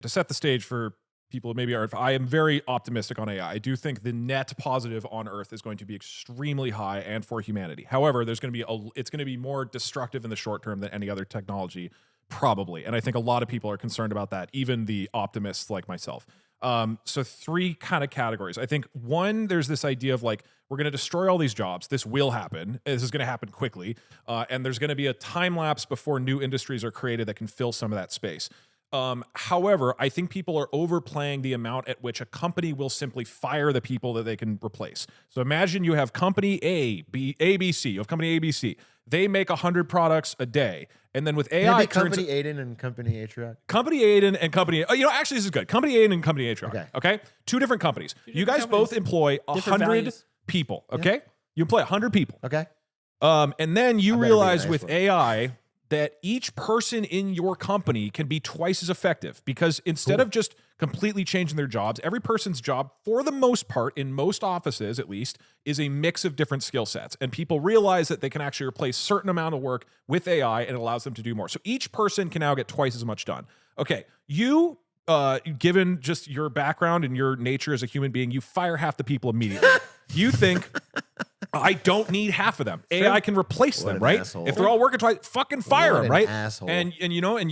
to set the stage for people who maybe aren't, I am very optimistic on AI. I do think the net positive on Earth is going to be extremely high and for humanity. However, there's going to be it's going to be more destructive in the short term than any other technology, probably. And I think a lot of people are concerned about that, even the optimists like myself. So 3 kind of categories. I think 1, there's this idea of like, we're going to destroy all these jobs. This will happen. This is going to happen quickly. And there's going to be a time lapse before new industries are created that can fill some of that space. However, I think people are overplaying the amount at which a company will simply fire the people that they can replace. So imagine you have company ABC. You have company ABC. They make 100 products a day. And then with AI, company Aiden and company Atriac. Company Aiden and company, actually, this is good. Company Aiden and company Atriac. Okay. 2 different companies. You guys both employ 100 people. Okay. Yeah. You employ 100 people. Okay. And then you realize with AI that each person in your company can be twice as effective, because instead of just completely changing their jobs, every person's job, for the most part, in most offices at least, is a mix of different skill sets. And people realize that they can actually replace a certain amount of work with AI, and it allows them to do more. So each person can now get twice as much done. Okay, you, given just your background and your nature as a human being, you fire half the people immediately. You think, I don't need half of them. AI can replace them, right? Asshole. If they're all working twice, fucking fire them, right? Asshole. And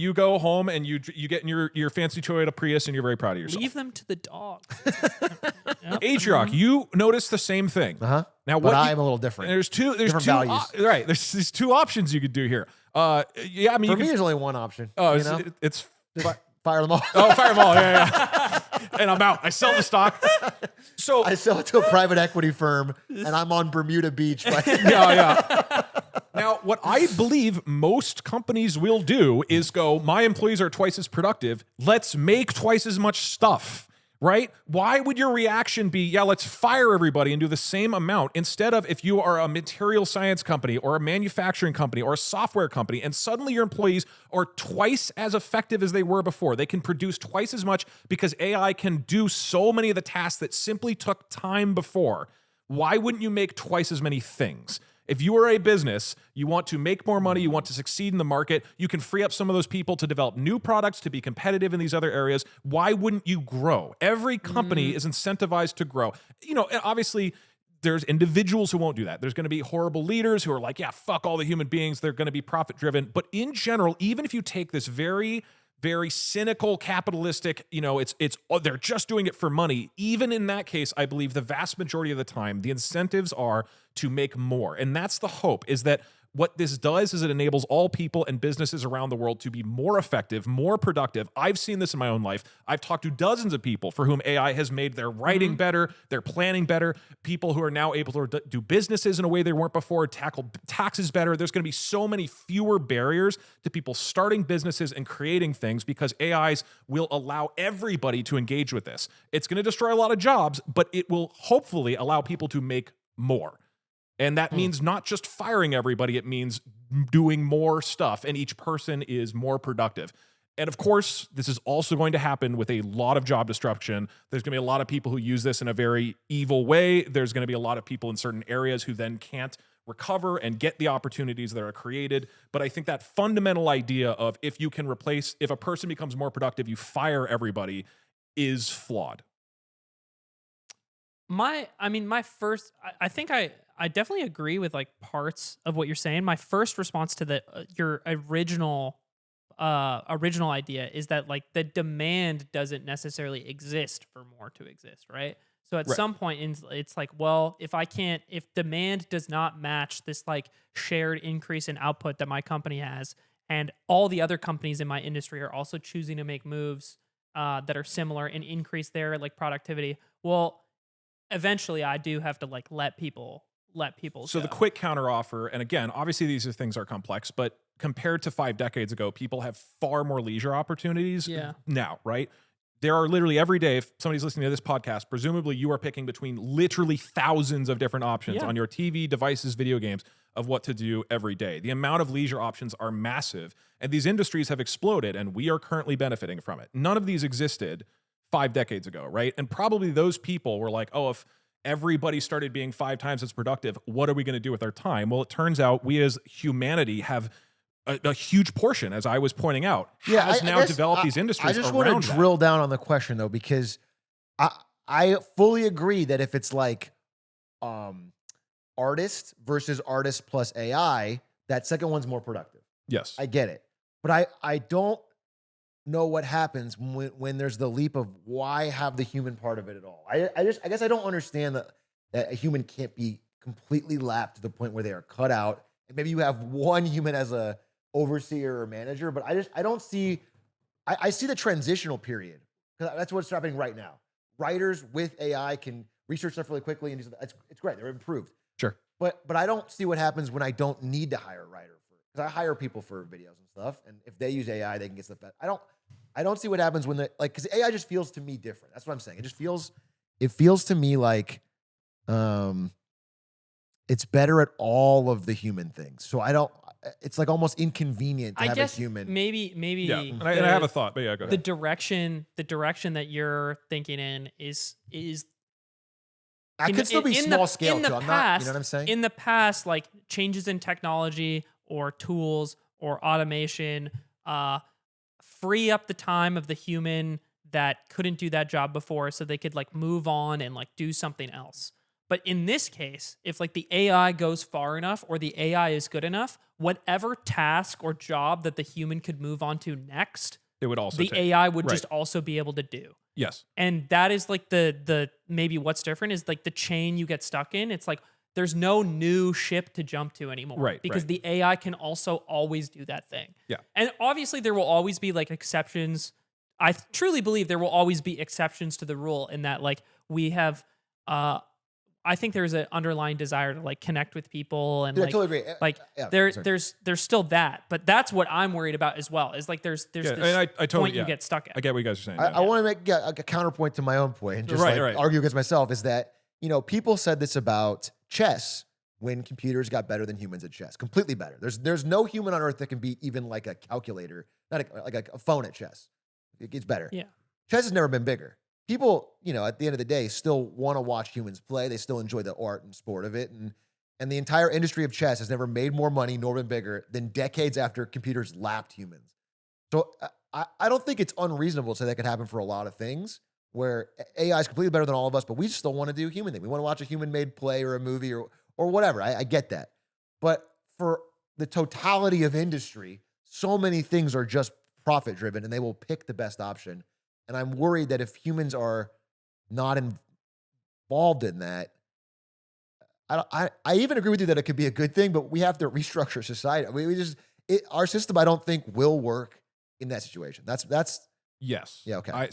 you go home and you get in your fancy Toyota Prius and you're very proud of yourself. Leave them to the dog. Atriac, you notice the same thing. Now, what I'm a little different. There's two values. Right. There's these 2 options you could do here. For me, there's only one option. Oh, it's fire them all. Oh, fire them all. Yeah. And I'm out. I sell the stock. So I sell it to a private equity firm, and I'm on Bermuda Beach. Yeah. Now, what I believe most companies will do is go, my employees are twice as productive. Let's make twice as much stuff. Right? Why would your reaction be, yeah, let's fire everybody and do the same amount, instead of, if you are a material science company or a manufacturing company or a software company, and suddenly your employees are twice as effective as they were before. They can produce twice as much because AI can do so many of the tasks that simply took time before. Why wouldn't you make twice as many things? If you are a business, you want to make more money, you want to succeed in the market, you can free up some of those people to develop new products, to be competitive in these other areas. Why wouldn't you grow? Every company is incentivized to grow. Obviously, there's individuals who won't do that. There's going to be horrible leaders who are like, yeah, fuck all the human beings. They're going to be profit-driven. But in general, even if you take this very cynical, capitalistic, they're just doing it for money. Even in that case, I believe the vast majority of the time, the incentives are to make more. And that's the hope, is that what this does is it enables all people and businesses around the world to be more effective, more productive. I've seen this in my own life. I've talked to dozens of people for whom AI has made their writing better, their planning better, people who are now able to do businesses in a way they weren't before, tackle taxes better. There's going to be so many fewer barriers to people starting businesses and creating things, because AIs will allow everybody to engage with this. It's going to destroy a lot of jobs, but it will hopefully allow people to make more. And that means not just firing everybody, it means doing more stuff, and each person is more productive. And of course, this is also going to happen with a lot of job destruction. There's going to be a lot of people who use this in a very evil way. There's going to be a lot of people in certain areas who then can't recover and get the opportunities that are created. But I think that fundamental idea of, if a person becomes more productive, you fire everybody, is flawed. I definitely agree with like parts of what you're saying. My first response to your original idea is that like the demand doesn't necessarily exist for more to exist, right? So at some point it's like, well, if demand does not match this like shared increase in output that my company has, and all the other companies in my industry are also choosing to make moves that are similar and increase their like productivity, well, eventually I do have to like let people So go. the quick counteroffer, and again, obviously these things are complex, but compared to 5 decades ago, people have far more leisure opportunities now, right? There are literally every day, if somebody's listening to this podcast, presumably you are picking between literally thousands of different options on your TV, devices, video games, of what to do every day. The amount of leisure options are massive, and these industries have exploded, and we are currently benefiting from it. None of these existed 5 decades ago, right? And probably those people were like, oh, if everybody started being 5 times as productive, what are we going to do with our time? Well, it turns out we as humanity have a huge portion, as I was pointing out, Yeah, has I now guess developed these industries I just around want to that. drill down on the question though, because I fully agree that if it's like artist versus artist plus AI, that second one's more productive. Yes. I get it. But I don't know what happens when there's the leap of why have the human part of it at all. I guess I don't understand that a human can't be completely lapped to the point where they are cut out. And maybe you have one human as a overseer or manager, but I don't see I see the transitional period. That's what's happening right now. Writers with AI can research stuff really quickly and it's great. They're improved. Sure. But I don't see what happens when I don't need to hire a writer because I hire people for videos and stuff, and if they use AI, they can get stuff better. I don't see what happens when they like because AI just feels to me different. That's what I'm saying. It feels to me like it's better at all of the human things. So I don't. It's like almost inconvenient to I have guess a human. maybe Yeah. And I have a thought, but yeah, go ahead. the direction that you're thinking in is I could still be small scale in the too. I'm not. past, You know what I'm saying? In the past, like changes in technology or tools or automation free up the time of the human that couldn't do that job before, so they could like move on and like do something else. But in this case, if like the AI goes far enough or the AI is good enough, whatever task or job that the human could move on to next, It would also the take. AI would Right. just also be able to do. Yes. And that is like the maybe what's different is like the chain you get stuck in. It's like there's no new ship to jump to anymore. Right, Because right. the AI can also always do that thing. Yeah. And obviously there will always be like exceptions. I truly believe there will always be exceptions to the rule in that like we have I think there's an underlying desire to like connect with people and Dude, I like totally agree. like Yeah, sorry. there's still that, but that's what I'm worried about as well. Is like there's Yeah, this and I totally point you yeah. get stuck at. I get what you guys are saying. I want to make a counterpoint to my own point and just Right, like right. argue against myself is that, you know, people said this about chess when computers got better than humans at chess, completely better. There's no human on earth that can beat even like a calculator, not like a phone at chess. It gets better. Yeah. Chess has never been bigger. People, you know, at the end of the day, still want to watch humans play. They still enjoy the art and sport of it. And the entire industry of chess has never made more money nor been bigger than decades after computers lapped humans. So I don't think it's unreasonable to say that could happen for a lot of things where AI is completely better than all of us, but we still want to do human thing. We want to watch a human-made play or a movie or whatever. I get that. But for the totality of industry, so many things are just profit-driven and they will pick the best option. And I'm worried that if humans are not involved in that, I even agree with you that it could be a good thing, but we have to restructure society. Our system, I don't think will work in that situation. That's Yes. Yeah, okay. I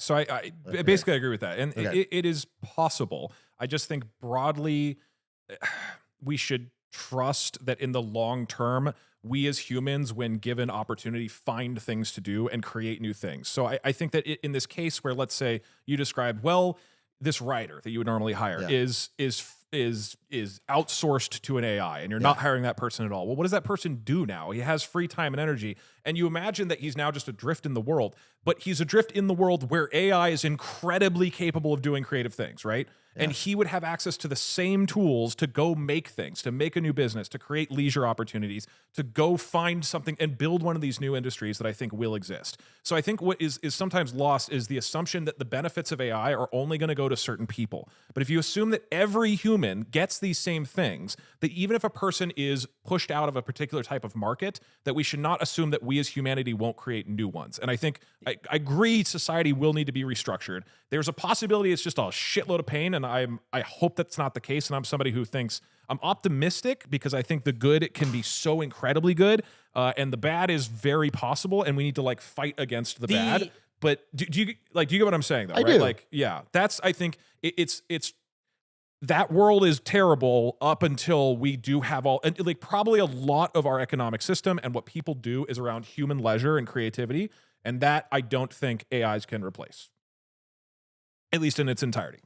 Okay. basically agree with that. And Okay. it is possible. I just think broadly we should trust that in the long term, we as humans, when given opportunity, find things to do and create new things. So I think that in this case where, let's say you described, well, this writer that you would normally hire Yeah. is outsourced to an AI and you're not hiring that person at all. Well, what does that person do now? He has free time and energy. And you imagine that he's now just adrift in the world, but he's adrift in the world where AI is incredibly capable of doing creative things, right? And he would have access to the same tools to go make things, to make a new business, to create leisure opportunities, to go find something and build one of these new industries that I think will exist. So I think what is sometimes lost is the assumption that the benefits of AI are only going to go to certain people. But if you assume that every human gets these same things, that even if a person is pushed out of a particular type of market, that we should not assume that we as humanity won't create new ones. And I think I agree society will need to be restructured. There's a possibility it's just a shitload of pain, and I hope that's not the case. And I'm somebody who thinks I'm optimistic because I think the good can be so incredibly good, and the bad is very possible, and we need to like fight against the bad. But do you get what I'm saying though? I right? do. Like, yeah, that's I think it's that world is terrible up until we do have all and like probably a lot of our economic system and what people do is around human leisure and creativity, and that I don't think AIs can replace, at least in its entirety.